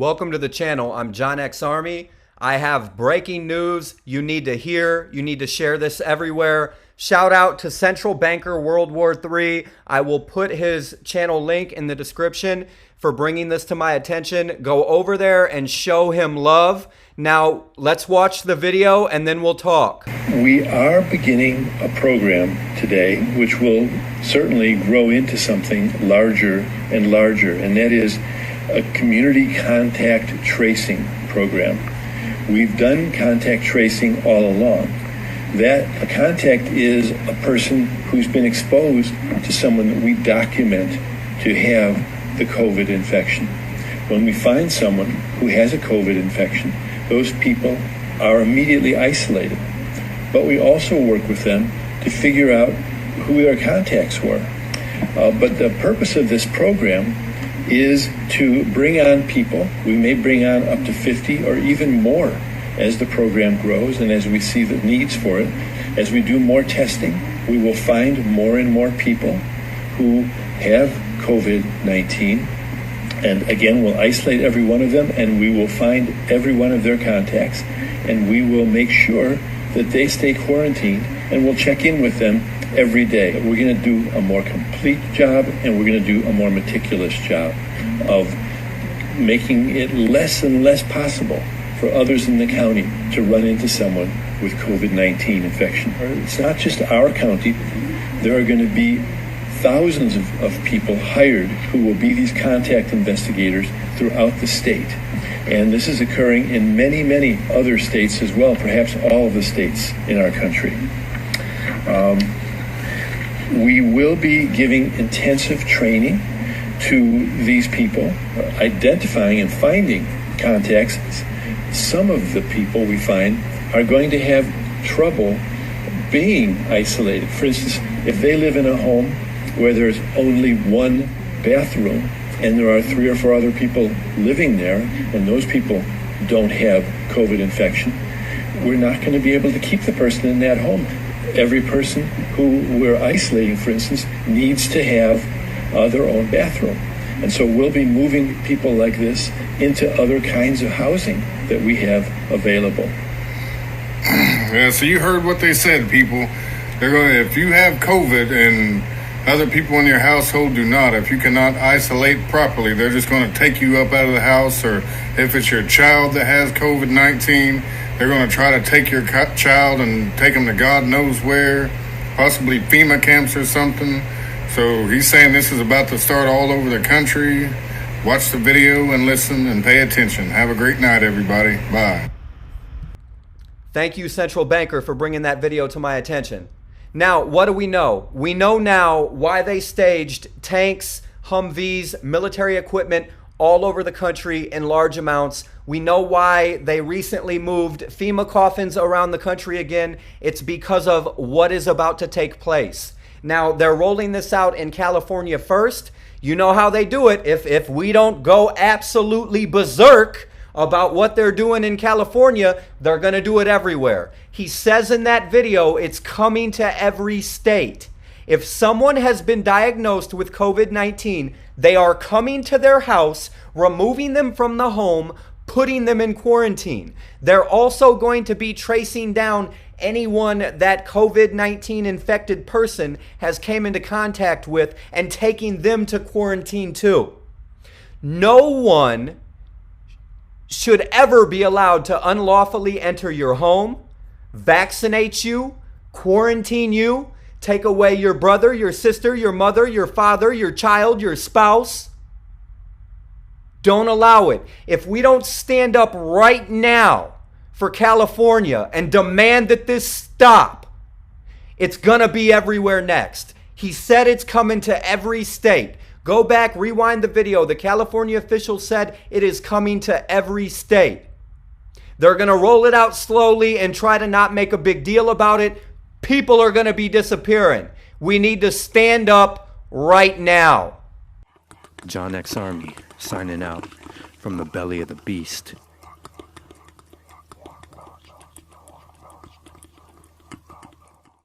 Welcome to the channel. I'm John X Army. I have breaking news you need to hear. You need to share this everywhere. Shout out to Central Banker World War III. I will put his channel link in the description for bringing this to my attention. Go over there and show him love. Now, let's watch the video and then we'll talk. We are beginning a program today which will certainly grow into something larger and larger, and that is a community contact tracing program. We've done contact tracing all along. That a contact is a person who's been exposed to someone that we document to have the COVID infection. When we find someone who has a COVID infection, those people are immediately isolated. But we also work with them to figure out who their contacts were. But the purpose of this program is to bring on people. We may bring on up to 50 or even more as the program grows and as we see the needs for it. As we do more testing, we will find more and more people who have COVID-19. And again, we'll isolate every one of them, and we will find every one of their contacts, and we will make sure that they stay quarantined, and we'll check in with them every day. We're going to do a more complete job, and we're going to do a more meticulous job of making it less and less possible for others in the county to run into someone with COVID-19 infection. It's not just our county. There are going to be thousands of people hired who will be these contact investigators throughout the state. And this is occurring in many, many other states as well, perhaps all of the states in our country. We will be giving intensive training to these people, identifying and finding contacts. Some of the people we find are going to have trouble being isolated. For instance, if they live in a home where there's only one bathroom and there are 3 or 4 other people living there, and those people don't have COVID infection, we're not going to be able to keep the person in that home. Every person who we're isolating, for instance, needs to have their own bathroom. And so we'll be moving people like this into other kinds of housing that we have available. Yeah, so you heard what they said, people. They're going to, if you have COVID and other people in your household do not, if you cannot isolate properly, they're just going to take you up out of the house. Or if it's your child that has COVID-19, they're going to try to take your child and take them to God knows where, possibly FEMA camps or something. So he's saying this is about to start all over the country. Watch the video and listen and pay attention. Have a great night, everybody. Bye. Thank you, Central Banker, for bringing that video to my attention. Now, what do we know? We know now why they staged tanks, Humvees, military equipment all over the country in large amounts. We know why they recently moved FEMA coffins around the country again. It's because of what is about to take place. Now, they're rolling this out in California first. You know how they do it. If we don't go absolutely berserk about what they're doing in California, they're going to do it everywhere. He says in that video, it's coming to every state. If someone has been diagnosed with COVID-19, they are coming to their house, removing them from the home, putting them in quarantine. They're also going to be tracing down anyone that COVID-19 infected person has came into contact with and taking them to quarantine too. No one should ever be allowed to unlawfully enter your home, vaccinate you, quarantine you, take away your brother, your sister, your mother, your father, your child, your spouse. Don't allow it. If we don't stand up right now for California and demand that this stop, it's gonna be everywhere next. He said it's coming to every state. Go back, rewind the video. The California officials said it is coming to every state. They're going to roll it out slowly and try to not make a big deal about it. People are going to be disappearing. We need to stand up right now. John X Army signing out from the belly of the beast.